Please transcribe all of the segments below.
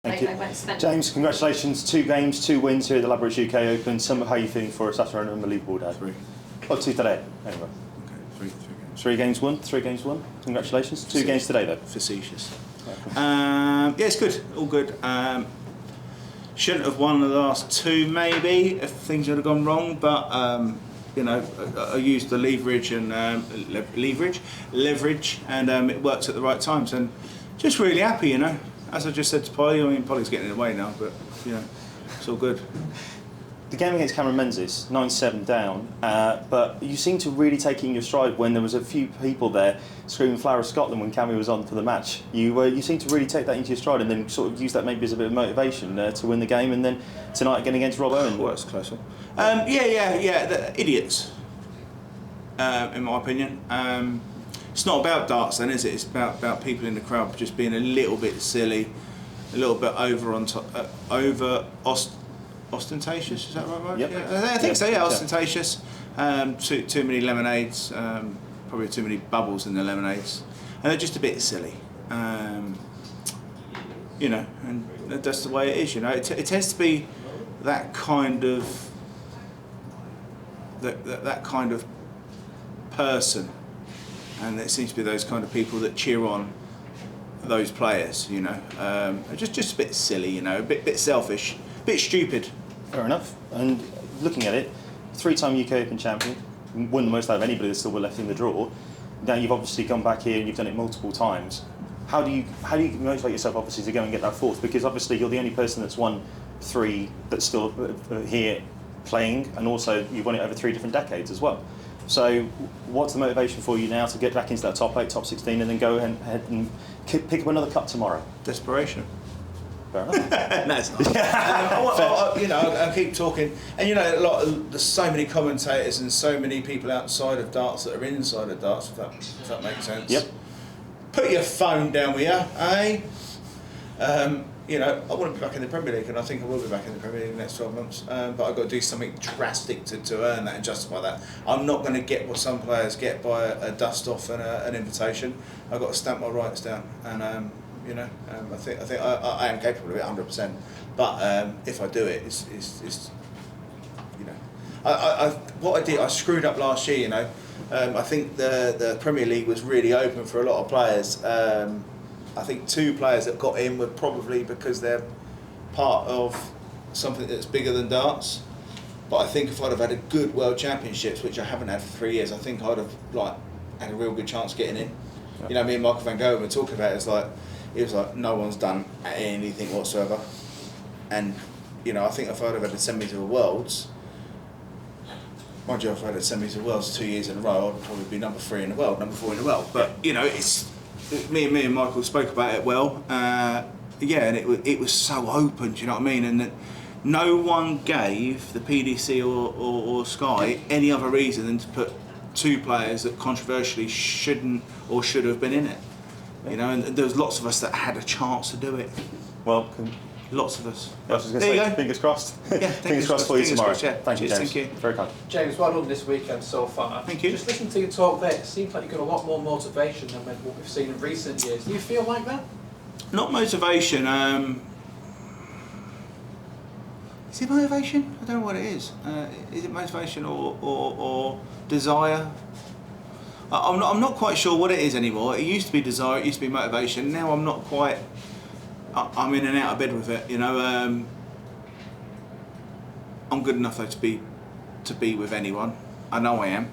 Thank you. James, congratulations. 2 games, 2 wins here at the Ladbrokes UK Open. How are you feeling for us after an unbelievable day? 3. Oh, 2 today. Anyway. Okay, 3 games. 3 games won. 3 games won. Congratulations. 2 games today, though. Facetious. Yeah, it's good. All good. Shouldn't have won the last 2, maybe, if things would have gone wrong. But you know, I used the leverage and leverage, and it works at the right times. And just really happy, you know. As I just said to Polly, I mean, Polly's getting in the way now, but you know, it's all good. The game against Cameron Menzies, 9-7 down, but you seem to really take it in your stride when there was a few people there screaming "Flower of Scotland" when Cammy was on for the match. You seem to really take that into your stride and then sort of use that maybe as a bit of motivation to win the game, and then tonight again against Rob Owen. Well, that's close one. Yeah, the idiots, in my opinion. It's not about darts then, is it? It's about people in the crowd just being a little bit silly, a little bit ostentatious. Is that right? Yep. Yeah, I think so. Yeah, ostentatious. Too many lemonades. Probably too many bubbles in the lemonades, and they're just a bit silly. You know, and that's the way it is. You know, it tends to be that kind of that kind of person. And it seems to be those kind of people that cheer on those players, you know. Just a bit silly, you know, a bit selfish, a bit stupid. Fair enough. And looking at it, 3-time UK Open champion, won the most out of anybody that's still left in the draw. Now you've obviously gone back here and you've done it multiple times. How do you motivate yourself, obviously, to go and get that 4th? Because obviously you're the only person that's won 3 that's still here playing, and also you've won it over 3 different decades as well. So what's the motivation for you now to get back into that top 8, top 16, and then go ahead and pick up another cup tomorrow? Desperation. Fair enough. That's not. You know, I keep talking, and you know, there's so many commentators and so many people outside of darts that are inside of darts. If that makes sense. Yep. Put your phone down with you, eh? You know, I want to be back in the Premier League, and I think I will be back in the Premier League in the next 12 months. But I've got to do something drastic to earn that and justify that. I'm not going to get what some players get by a dust off and an invitation. I've got to stamp my rights down, and you know, I think I am capable of it 100%. But if I do it, it's you know, what I did, I screwed up last year. You know, I think the Premier League was really open for a lot of players. I think 2 players that got in were probably because they're part of something that's bigger than darts. But I think if I'd have had a good World Championships, which I haven't had for 3 years, I think I'd have had a real good chance of getting in. Yep. You know, me and Michael van Gogh were talking about it. It was like no one's done anything whatsoever. And you know, I think if I'd have had a semi to the Worlds, mind you, if I had a semi to the Worlds 2 years in a row, I'd probably be number 3 in the world, number 4 in the world. But you know, me and Michael spoke about it well. Yeah, and it was so open. Do you know what I mean? And that no one gave the PDC or Sky any other reason than to put 2 players that controversially shouldn't or should have been in it. You know, and there was lots of us that had a chance to do it. Well, lots of us. I was just going to say, fingers crossed. Yeah, fingers crossed for you tomorrow. Crossed, yeah. Thank you, James. Thank you. Very kind. James, well done this weekend so far. Thank you. Just listening to your talk there, it seems like you've got a lot more motivation than what we've seen in recent years. Do you feel like that? Not motivation. Is it motivation? I don't know what it is. Is it motivation or desire? I'm not quite sure what it is anymore. It used to be desire. It used to be motivation. Now I'm not quite. I'm in and out of bed with it. You know. I'm good enough though to be with anyone. I know I am.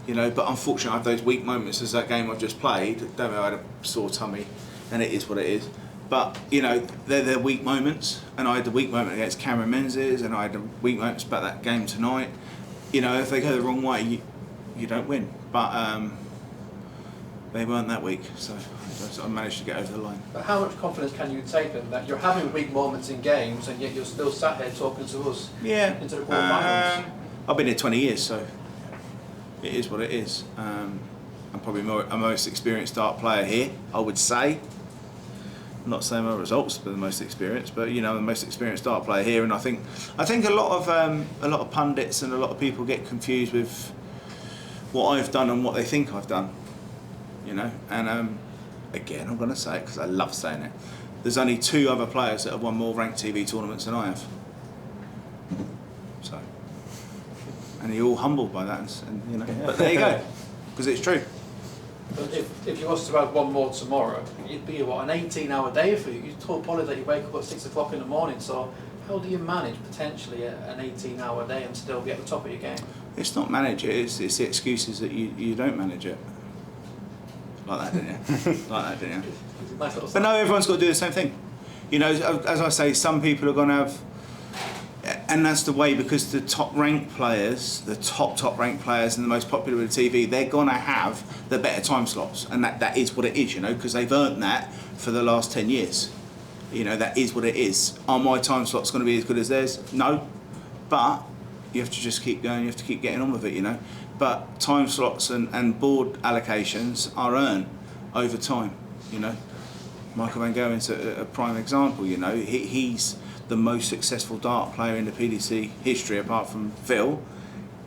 You know, but unfortunately I have those weak moments as that game I've just played. Don't know, I had a sore tummy, and it is what it is. But you know, they're weak moments, and I had the weak moment against Cameron Menzies, and I had the weak moments about that game tonight. You know, if they go the wrong way, you don't win. But they weren't that weak, so I managed to get over the line. But how much confidence can you take then that you're having weak moments in games, and yet you're still sat here talking to us into the quarterfinals? I've been here 20 years, so it is what it is. I'm probably a most experienced dart player here, I would say. I'm not saying my results are the most experienced, but you know, the most experienced dart player here, and I think a lot of pundits and a lot of people get confused with what I've done and what they think I've done. you know. And again, I'm going to say it because I love saying it. There's only 2 other players that have won more ranked TV tournaments than I have. So, and you're all humbled by that, and you know. But there you go, because it's true. But if you was to have one more tomorrow, it'd be what, an 18-hour day for you. You told Polly that you wake up at 6 o'clock in the morning. So how do you manage potentially an 18-hour day and still be at the top of your game? It's not manage it. It's the excuses that you don't manage it. Like that, didn't you? Like that, didn't you? Nice little But no, everyone's got to do the same thing. You know, as I say, some people are going to have, and that's the way, because the top ranked players, the top ranked players and the most popular with the TV, they're going to have the better time slots, and that is what it is, you know, because they've earned that for the last 10 years. You know, that is what it is. Are my time slots going to be as good as theirs? No, but you have to just keep going. You have to keep getting on with it, you know. But time slots and board allocations are earned over time, you know. Michael Van Gerwen's a prime example, you know. He's the most successful dart player in the PDC history, apart from Phil,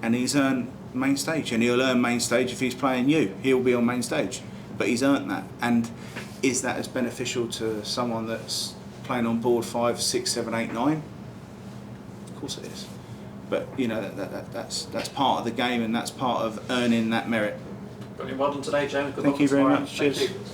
and he's earned main stage, and he'll earn main stage if he's playing you. He'll be on main stage, but he's earned that. And is that as beneficial to someone that's playing on board 5, 6, 7, 8, 9? Of course it is. But you know that's part of the game, and that's part of earning that merit. Brilliant. Well done today, James. Good Thank luck you very tomorrow. much. Thank Cheers. you.